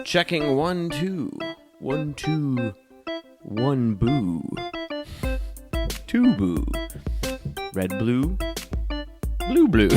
Checking 1 2 1 2 1 boo 2 boo red blue blue blue.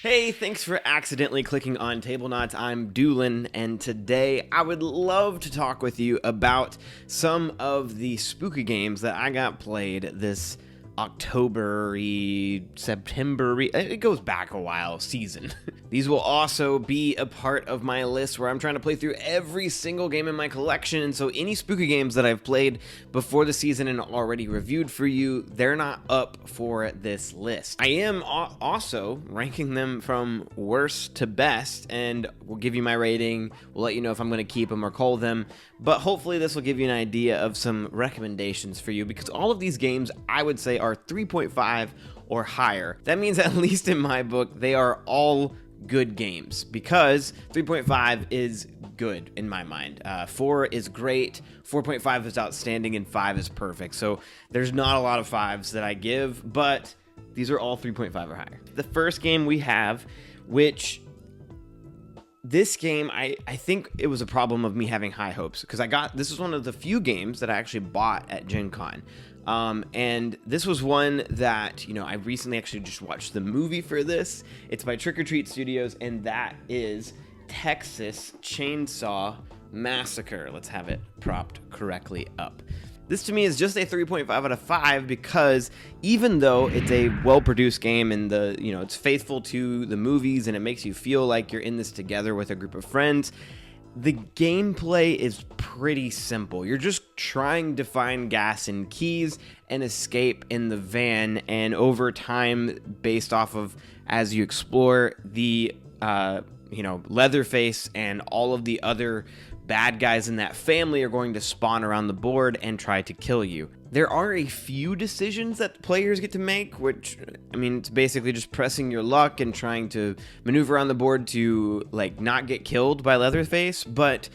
Hey, thanks for accidentally clicking on Tablenauts. I'm Doolin, and today I would love to talk with you about some of the spooky games that I got played this October-y, September-y, it goes back a while, season. These will also be a part of my list where I'm trying to play through every single game in my collection, and so any spooky games that I've played before the season and already reviewed for you, they're not up for this list. I am also ranking them from worst to best, and we'll give you my rating, we'll let you know if I'm going to keep them or cull them, but hopefully this will give you an idea of some recommendations for you, because all of these games, I would say, are 3.5 or higher. That means, at least in my book, they are all good games, because 3.5 is good in my mind. 4 is great, 4.5 is outstanding, and 5 is perfect. So there's not a lot of 5s that I give, but these are all 3.5 or higher. The first game we have, which this game, I think it was a problem of me having high hopes, because this is one of the few games that I actually bought at Gen Con. And this was one that, I recently actually just watched the movie for this. It's by Trick or Treat Studios, and that is Texas Chainsaw Massacre. Let's have it propped correctly up. This to me is just a 3.5 out of 5, because even though it's a well-produced game and it's faithful to the movies and it makes you feel like you're in this together with a group of friends, the gameplay is pretty simple. You're just trying to find gas and keys and escape in the van, and over time, based off of as you explore, the Leatherface and all of the other bad guys in that family are going to spawn around the board and try to kill you. There are a few decisions that players get to make, which, it's basically just pressing your luck and trying to maneuver around the board to, not get killed by Leatherface, but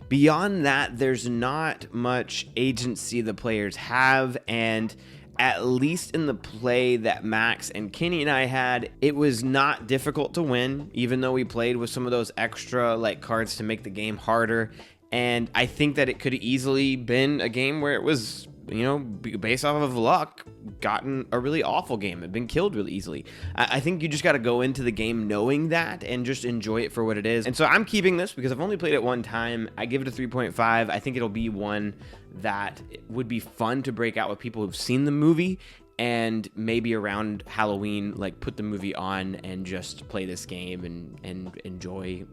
beyond that, there's not much agency the players have, and at least in the play that Max and Kenny and I had, it was not difficult to win, even though we played with some of those extra cards to make the game harder. And I think that it could have easily been a game where it was, based off of luck, gotten a really awful game and been killed really easily. I think you just got to go into the game knowing that and just enjoy it for what it is. And so I'm keeping this because I've only played it one time. I give it a 3.5. I think it'll be one that would be fun to break out with people who've seen the movie, and maybe around Halloween, put the movie on and just play this game and enjoy,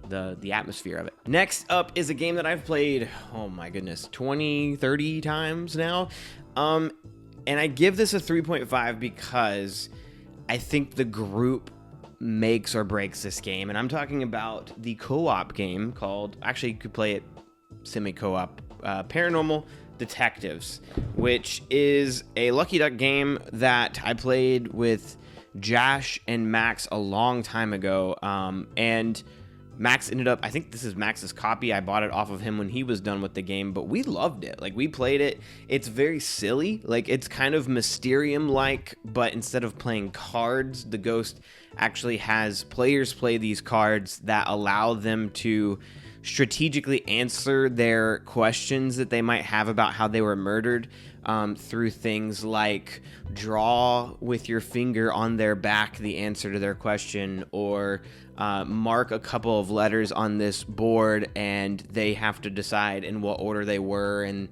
the atmosphere of it. Next up is a game that I've played, oh my goodness, 20, 30 times now. And I give this a 3.5 because I think the group makes or breaks this game. And I'm talking about the co-op game called, actually you could play it semi-co-op, Paranormal Detectives, which is a Lucky Duck game that I played with Josh and Max a long time ago, and Max ended up, I think this is Max's copy, I bought it off of him when he was done with the game, but we loved it. We played it. It's very silly, it's kind of Mysterium-like, but instead of playing cards, the ghost actually has players play these cards that allow them to strategically answer their questions that they might have about how they were murdered, through things like draw with your finger on their back the answer to their question, or mark a couple of letters on this board and they have to decide in what order they were, and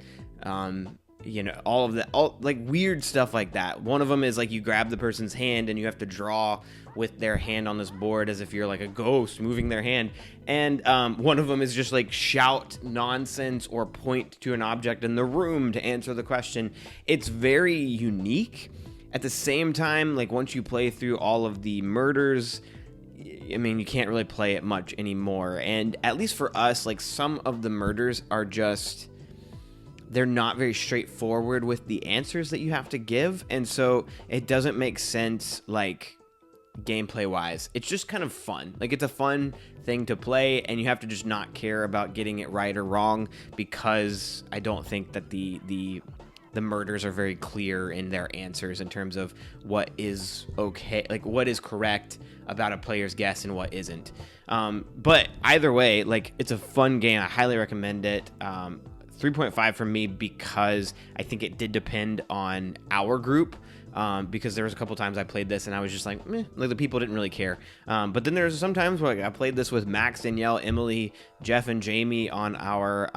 all of that, weird stuff like that. One of them is you grab the person's hand and you have to draw with their hand on this board as if you're a ghost moving their hand. And one of them is just shout nonsense or point to an object in the room to answer the question. It's very unique. At the same time, once you play through all of the murders, you can't really play it much anymore. And at least for us, some of the murders are just, they're not very straightforward with the answers that you have to give. And so it doesn't make sense, gameplay wise. It's just kind of fun. It's a fun thing to play, and you have to just not care about getting it right or wrong, because I don't think that the the murders are very clear in their answers in terms of what is okay, like what is correct about a player's guess and what isn't. But either way, like, it's a fun game. I highly recommend it. 3.5 from me because I think it did depend on our group. Because there was a couple times I played this and I was just like, meh, like the people didn't really care. But then there's some times where, like, I played this with Max, Danielle, Emily, Jeff, and Jamie on our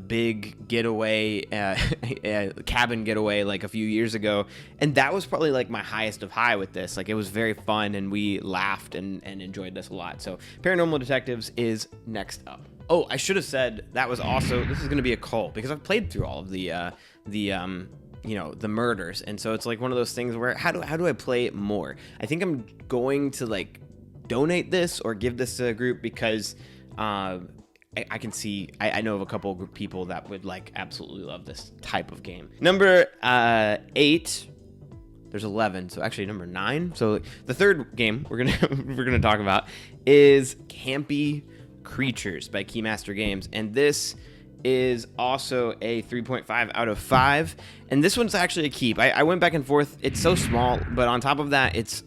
big getaway, cabin getaway, like a few years ago, and that was probably like my highest of high with this. Like, it was very fun and we laughed and enjoyed this a lot. So Paranormal Detectives is next up. Oh, I should have said that was also, this is going to be a cult because I've played through all of the murders, and so it's like one of those things where how do I play it more? I think I'm going to like donate this or give this to a group because I can see I know of a couple of people that would like absolutely love this type of game. Number 8. There's 11, so actually number 9. So the third game we're gonna talk about is Campy Creatures by Keymaster Games, and this is also a 3.5 out of 5, and this one's actually a keep. I went back and forth. It's so small, but on top of that, it's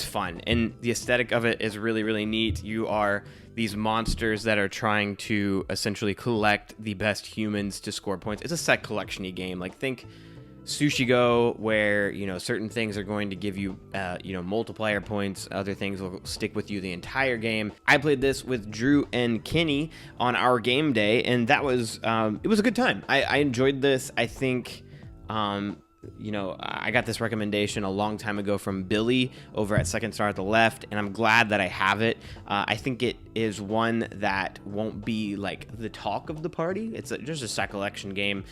fun, and the aesthetic of it is really, really neat. You are these monsters that are trying to essentially collect the best humans to score points. It's a set collection-y game. Like, think Sushi Go, where, you know, certain things are going to give you, multiplier points. Other things will stick with you the entire game. I played this with Drew and Kenny on our game day, and that was, it was a good time. I enjoyed this. I think, I got this recommendation a long time ago from Billy over at Second Star at the Left, and I'm glad that I have it. I think it is one that won't be like the talk of the party. It's just a set collection game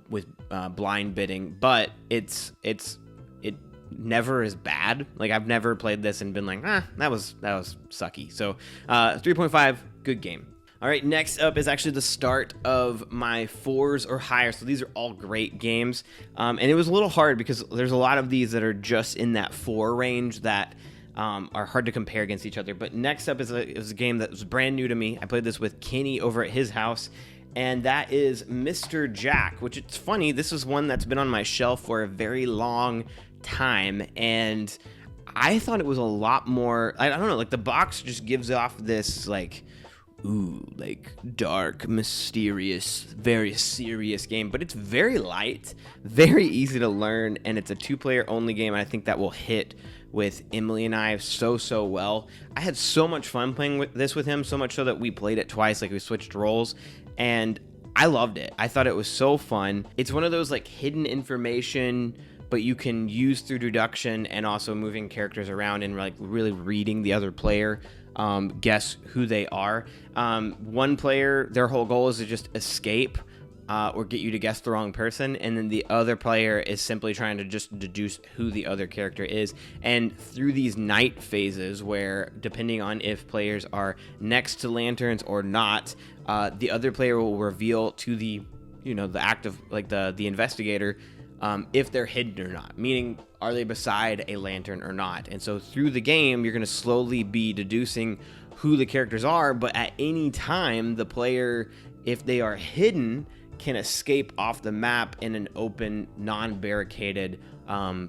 with blind bidding, but it never is bad. Like, I've never played this and been like, that was sucky. So 3.5, good game. All right, next up is actually the start of my 4s or higher. So these are all great games. And it was a little hard because there's a lot of these that are just in that 4 range that are hard to compare against each other. But next up is a game that was brand new to me. I played this with Kenny over at his house, and that is Mr. Jack, which, it's funny, this is one that's been on my shelf for a very long time, and I thought it was a lot more, I don't know, like, the box just gives off this, like, dark, mysterious, very serious game, but it's very light, very easy to learn, and it's a 2-player only game, and I think that will hit with Emily and I so well. I had so much fun playing with him, so much so that we played it twice, like we switched roles, and I loved it. I thought it was so fun. It's one of those like hidden information, but you can use through deduction and also moving characters around and like really reading the other player, guess who they are. One player, their whole goal is to just escape or get you to guess the wrong person, and then the other player is simply trying to just deduce who the other character is. And through these night phases, where depending on if players are next to lanterns or not, the other player will reveal to the active, like the investigator, if they're hidden or not, meaning are they beside a lantern or not. And so through the game, you're going to slowly be deducing who the characters are, but at any time, the player, if they are hidden, can escape off the map in an open, non-barricaded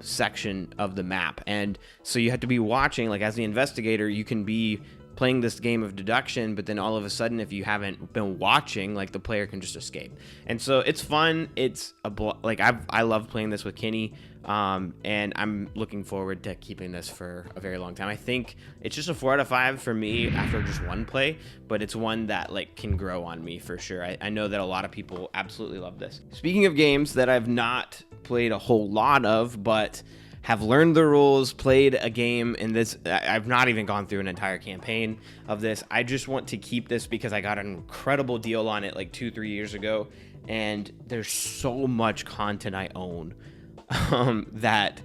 section of the map. And so you have to be watching, like, as the investigator, you can be playing this game of deduction, but then all of a sudden, if you haven't been watching, like, the player can just escape. And so it's fun. It's I love playing this with Kenny, and I'm looking forward to keeping this for a very long time. I think it's just a 4 out of 5 for me after just one play, but it's one that like can grow on me for sure. I know that a lot of people absolutely love this. Speaking of games that I've not played a whole lot of, but have learned the rules, played a game in this. I've not even gone through an entire campaign of this. I just want to keep this because I got an incredible deal on it like 2-3 years ago, and there's so much content I own that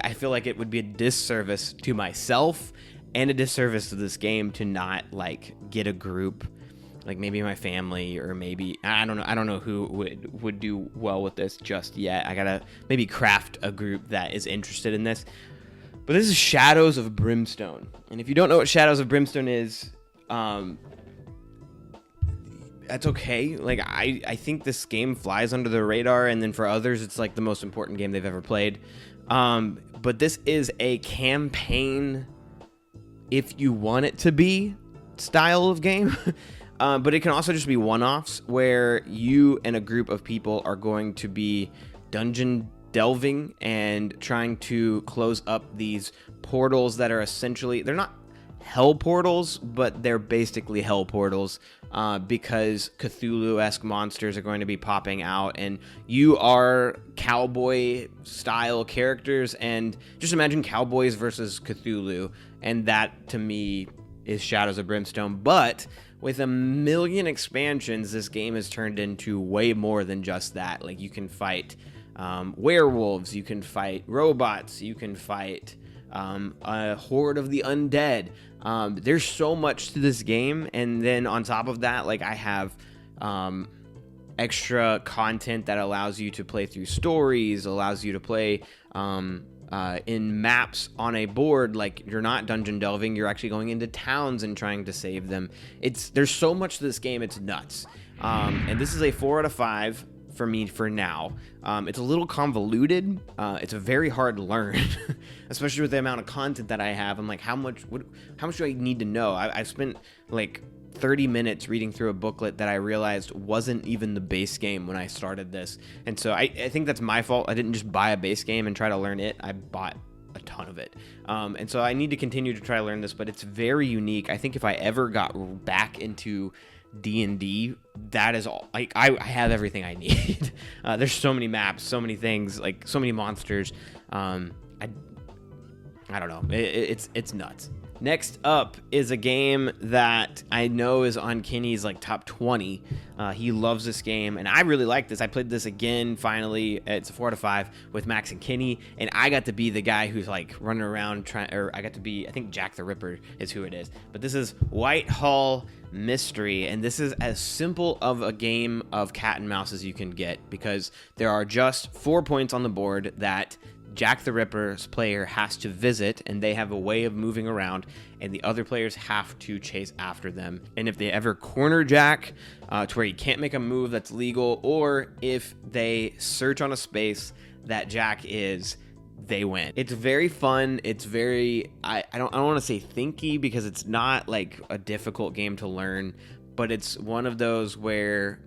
I feel like it would be a disservice to myself and a disservice to this game to not like get a group, like maybe my family, or maybe I don't know who would do well with this just yet. I gotta maybe craft a group that is interested in this. But this is Shadows of Brimstone, and if you don't know what Shadows of Brimstone is, that's okay. Like, I think this game flies under the radar, and then for others, it's like the most important game they've ever played. But this is a campaign, if you want it to be, style of game. But it can also just be one-offs where you and a group of people are going to be dungeon delving and trying to close up these portals that are essentially, they're not hell portals, but they're basically hell portals, because Cthulhu-esque monsters are going to be popping out, and you are cowboy style characters, and just imagine cowboys versus Cthulhu, and that to me is Shadows of Brimstone. But with a million expansions, this game has turned into way more than just that. Like, you can fight werewolves, you can fight robots, you can fight a horde of the undead. There's so much to this game, and then on top of that, like, I have extra content that allows you to play through stories, allows you to play in maps on a board. Like, you're not dungeon delving, you're actually going into towns and trying to save them. There's so much to this game, it's nuts. And this is a 4 out of 5 for me for now. It's a little convoluted. It's a very hard to learn, especially with the amount of content that I have. I'm like, how much do I need to know? I've spent like 30 minutes reading through a booklet that I realized wasn't even the base game when I started this. And so I think that's my fault. I didn't just buy a base game and try to learn it. I bought a ton of it. And so I need to continue to try to learn this, but it's very unique. I think if I ever got back into D&D, that is all. Like, I have everything I need. There's so many maps, so many things, like so many monsters. I don't know. It's nuts. Next up is a game that I know is on Kenny's like top 20. He loves this game, and I really like this. I played this again finally. It's a 4 out of 5 with Max and Kenny, and I got to be the guy who's like running around I got to be, I think Jack the Ripper is who it is. But this is Whitehall Mystery, and this is as simple of a game of cat and mouse as you can get, because there are just 4 points on the board that Jack the Ripper's player has to visit, and they have a way of moving around, and the other players have to chase after them. And if they ever corner Jack to where he can't make a move that's legal, or if they search on a space that Jack is, they win. It's very fun. It's very, I don't want to say thinky, because it's not like a difficult game to learn, but it's one of those where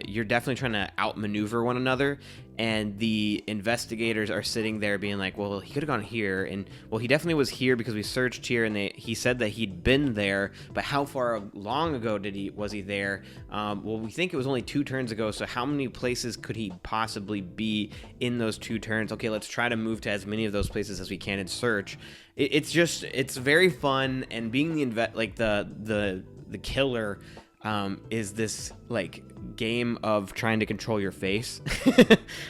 you're definitely trying to outmaneuver one another, and the investigators are sitting there being like, well, he could have gone here, and well, he definitely was here because we searched here, and he said that he'd been there, but how far long ago was he there? Well, we think it was only 2 turns ago, so how many places could he possibly be in those 2 turns? Okay, let's try to move to as many of those places as we can and search. It's very fun, and being the killer is this like game of trying to control your face,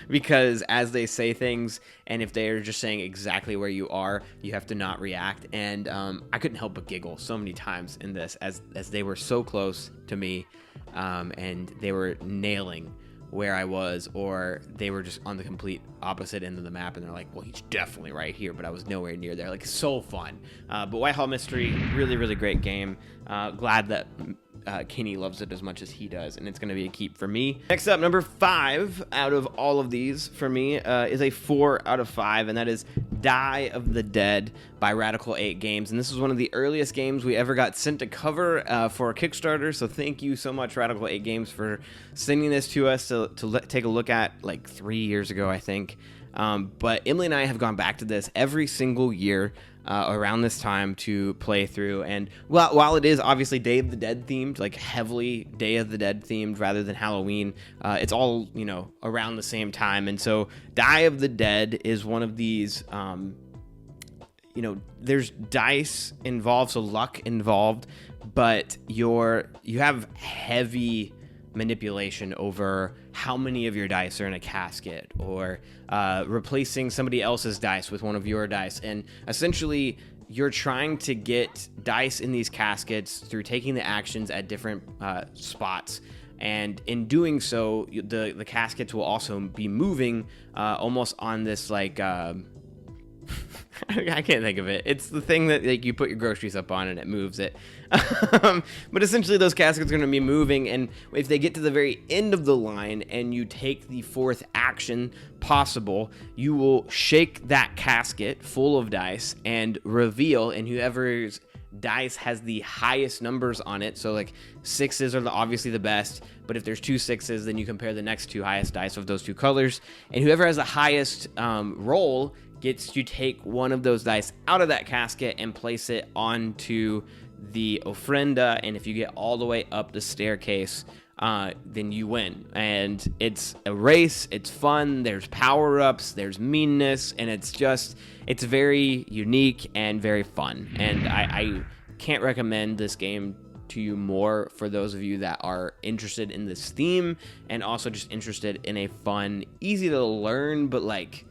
because as they say things, and if they're just saying exactly where you are, you have to not react. And I couldn't help but giggle so many times in this as they were so close to me, and they were nailing where I was, or they were just on the complete opposite end of the map, and they're like, well, he's definitely right here, but I was nowhere near there. Like, so fun. But Whitehall Mystery, really, really great game. Glad that Kenny loves it as much as he does, and it's going to be a keep for me. Next up, number 5 out of all of these for me is a 4 out of 5, and that is Die of the Dead by Radical 8 Games. And this was one of the earliest games we ever got sent to cover for a Kickstarter, so thank you so much, Radical 8 Games, for sending this to us to take a look at like 3 years ago, I think. But Emily and I have gone back to this every single year around this time to play through, and while it is obviously Day of the Dead themed, like heavily Day of the Dead themed rather than Halloween, it's all, you know, around the same time. And so Die of the Dead is one of these, you know, there's dice involved, so luck involved, but you have heavy manipulation over how many of your dice are in a casket, or replacing somebody else's dice with one of your dice. And essentially you're trying to get dice in these caskets through taking the actions at different spots, and in doing so, the caskets will also be moving almost on this like I can't think of it. It's the thing that like you put your groceries up on and it moves it. But essentially those caskets are going to be moving, and if they get to the very end of the line and you take the fourth action possible, you will shake that casket full of dice and reveal, and whoever's dice has the highest numbers on it, so like sixes are obviously the best, but if there's two sixes, then you compare the next two highest dice of those two colors, and whoever has the highest roll gets to take one of those dice out of that casket and place it onto the ofrenda, and if you get all the way up the staircase, then you win. And it's a race, it's fun, there's power-ups, there's meanness, and it's very unique and very fun. And I can't recommend this game to you more for those of you that are interested in this theme and also just interested in a fun, easy to learn, but like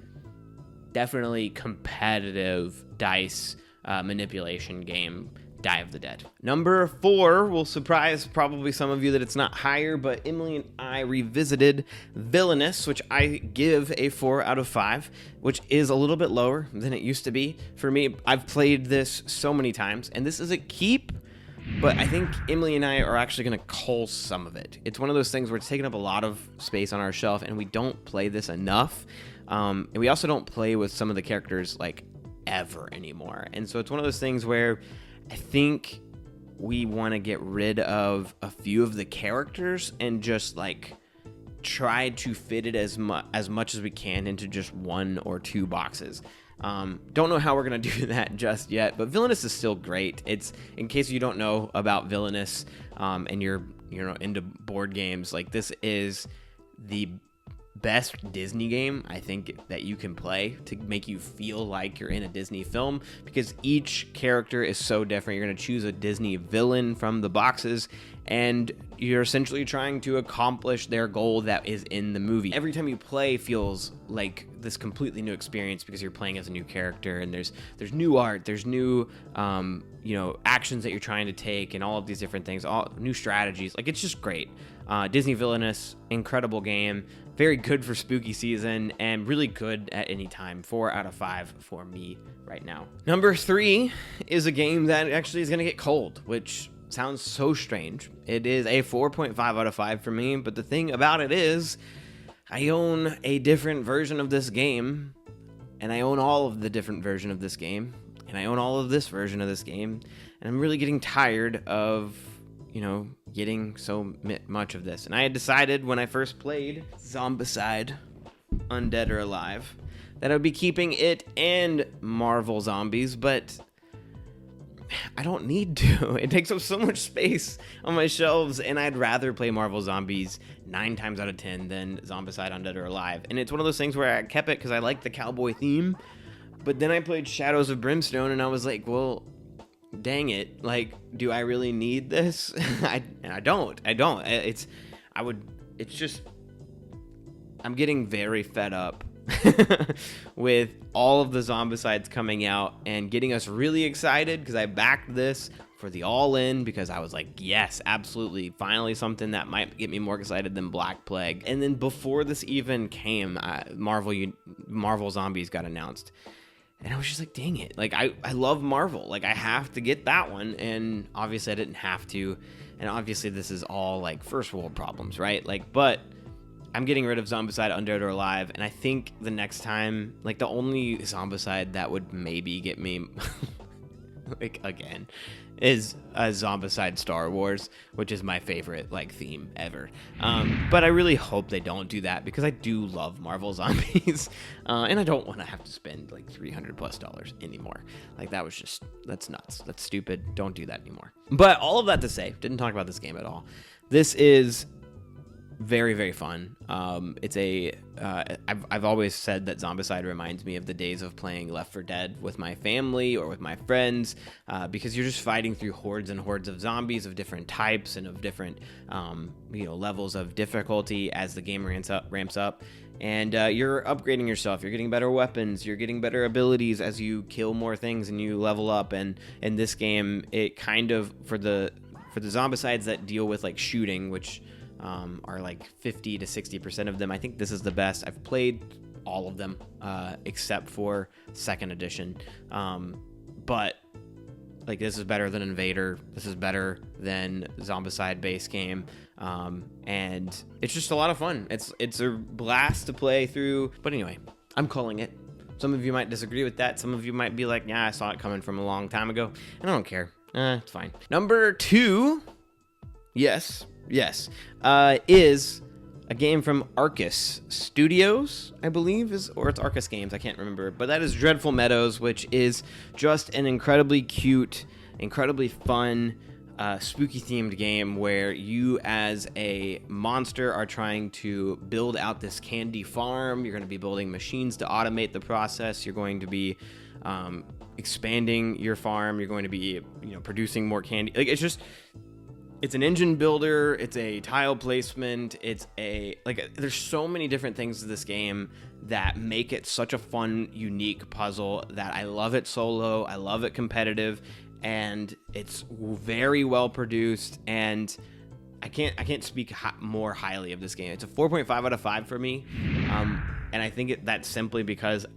definitely competitive dice manipulation game, Die of the Dead. Number 4 will surprise probably some of you that it's not higher, but Emily and I revisited Villainous, which I give a 4 out of 5, which is a little bit lower than it used to be. For me, I've played this so many times, and this is a keep, but I think Emily and I are actually going to cull some of it. It's one of those things where it's taking up a lot of space on our shelf, and we don't play this enough. And we also don't play with some of the characters like ever anymore. And so it's one of those things where I think we want to get rid of a few of the characters and just like try to fit it as much as we can into just 1 or 2 boxes. Don't know how we're going to do that just yet, but Villainous is still great. It's, in case you don't know about Villainous, and you're into board games, like this is the best Disney game I think that you can play to make you feel like you're in a Disney film, because each character is so different. You're going to choose a Disney villain from the boxes, and you're essentially trying to accomplish their goal that is in the movie. Every time you play feels like this completely new experience because you're playing as a new character, and there's new art, there's new actions that you're trying to take, and all of these different things, all new strategies. Like, it's just great. Disney Villainous, incredible game, very good for spooky season, and really good at any time. 4 out of 5 for me right now. Number 3 is a game that actually is going to get cold, which sounds so strange. It is a 4.5 out of 5 for me, but the thing about it is I own a different version of this game, and I own all of the different version of this game, and I own all of this version of this game, and I'm really getting tired of getting so much of this. And I had decided when I first played Zombicide, Undead or Alive, that I would be keeping it and Marvel Zombies, but I don't need to. It takes up so much space on my shelves, and I'd rather play Marvel Zombies 9 times out of 10 than Zombicide, Undead or Alive. And it's one of those things where I kept it because I like the cowboy theme, but then I played Shadows of Brimstone, and I was like, well, dang it, like, do I really need this? I don't. I'm getting very fed up with all of the Zombicides coming out and getting us really excited, because I backed this for the all-in because I was like, yes, absolutely, finally something that might get me more excited than Black Plague. And then before this even came, Marvel Zombies got announced. And I was just like, dang it. Like, I love Marvel. Like, I have to get that one. And obviously I didn't have to. And obviously this is all, like, first world problems, right? Like, but I'm getting rid of Zombicide, Undead or Alive. And I think the next time, like, the only Zombicide that would maybe get me, like, again, is a Zombicide Star Wars, which is my favorite, like, theme ever. But I really hope they don't do that, because I do love Marvel Zombies, and I don't want to have to spend like $300+ anymore. Like, that's nuts. That's stupid. Don't do that anymore. But all of that to say, didn't talk about this game at all. This is very, very fun. I've always said that Zombicide reminds me of the days of playing Left 4 Dead with my family or with my friends, because you're just fighting through hordes and hordes of zombies of different types and of different levels of difficulty as the game ramps up. And you're upgrading yourself. You're getting better weapons. You're getting better abilities as you kill more things and you level up. And in this game, it kind of, for the Zombicides that deal with like shooting, which are like 50 to 60% of them, I think this is the best. I've played all of them, except for 2nd edition. But like, this is better than Invader. This is better than Zombicide base game. And it's just a lot of fun. It's a blast to play through. But anyway, I'm calling it. Some of you might disagree with that. Some of you might be like, yeah, I saw it coming from a long time ago. And I don't care. It's fine. Number 2, yes, is a game from Arcus Studios, I believe, or it's Arcus Games, I can't remember. But that is Dreadful Meadows, which is just an incredibly cute, incredibly fun, spooky themed game where you as a monster are trying to build out this candy farm. You're going to be building machines to automate the process. You're going to be expanding your farm. You're going to be, producing more candy. Like, it's an engine builder, it's a tile placement, there's so many different things to this game that make it such a fun, unique puzzle that I love it solo, I love it competitive, and it's very well produced, and I can't speak more highly of this game. It's a 4.5 out of 5 for me, and I think that's simply because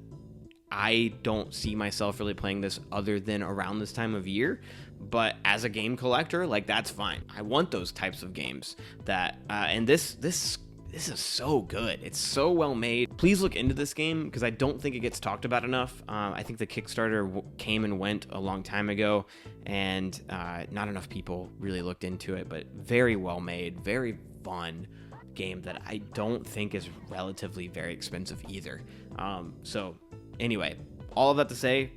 I don't see myself really playing this other than around this time of year. But as a game collector, like, that's fine. I want those types of games that, and this is so good. It's so well made. Please look into this game because I don't think it gets talked about enough. I think the Kickstarter came and went a long time ago, and not enough people really looked into it. But very well made, very fun game that I don't think is relatively very expensive either. So anyway, all of that to say,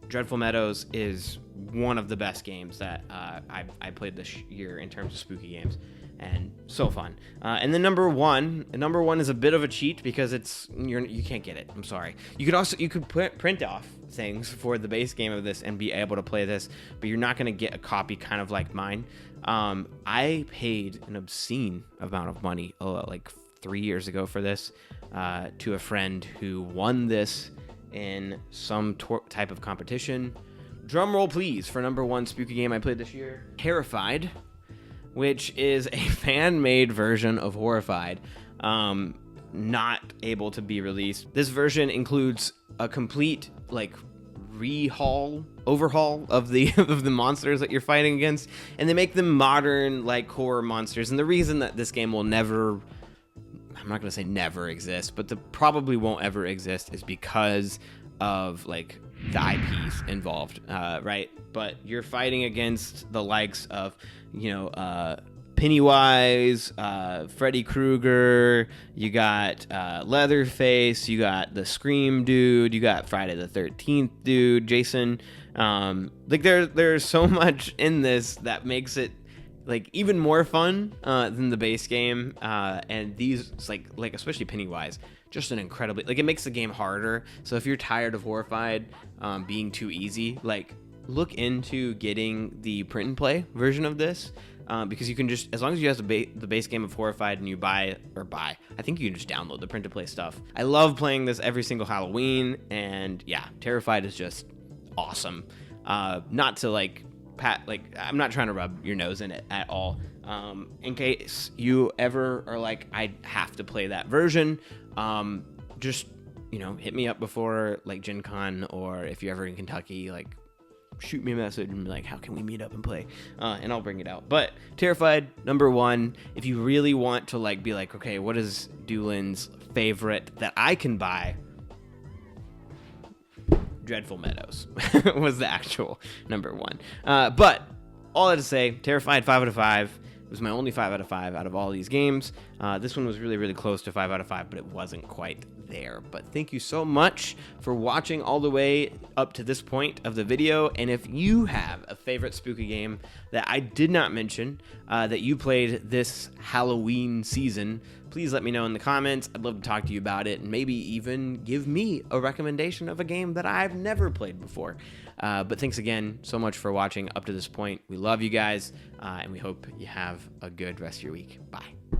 Dreadful Meadows is one of the best games that I played this year in terms of spooky games, and so fun. And then number one is a bit of a cheat because you can't get it. I'm sorry. You could print off things for the base game of this and be able to play this, but you're not going to get a copy kind of like mine. I paid an obscene amount of money like 3 years ago for this to a friend who won this in some type of competition. Drum roll please for number 1 spooky game I played this year, Terrified, which is a fan-made version of Horrified, not able to be released. This version includes a complete overhaul of the of the monsters that you're fighting against, and they make them modern horror monsters. And the reason that this game will never, I'm not going to say never exist, but probably won't ever exist is because of the IPs involved, right? But you're fighting against the likes of, Pennywise, Freddy Krueger, you got Leatherface, you got the Scream dude, you got Friday the 13th dude, Jason. There's so much in this that makes it even more fun than the base game, and these especially Pennywise, just an incredibly it makes the game harder. So if you're tired of Horrified being too easy, look into getting the print and play version of this, because you can just, as long as you have the base game of Horrified and you buy, I think you can just download the print and play stuff. I love playing this every single Halloween, and yeah, Terrified is just awesome. Not to I'm not trying to rub your nose in it at all. In case you ever are I have to play that version, just, hit me up before Gen Con, or if you're ever in Kentucky, shoot me a message and be how can we meet up and play? And I'll bring it out. But Terrified, number 1, if you really want to be okay, what is Doolin's favorite that I can buy? Dreadful Meadows was the actual number 1. But all that to say, Terrified 5 out of 5. It was my only 5 out of 5 out of all these games. This one was really, really close to 5 out of 5, but it wasn't quite there. But thank you so much for watching all the way up to this point of the video. And if you have a favorite spooky game that I did not mention, that you played this Halloween season, please let me know in the comments. I'd love to talk to you about it, and maybe even give me a recommendation of a game that I've never played before. But thanks again so much for watching up to this point. We love you guys, and we hope you have a good rest of your week. Bye.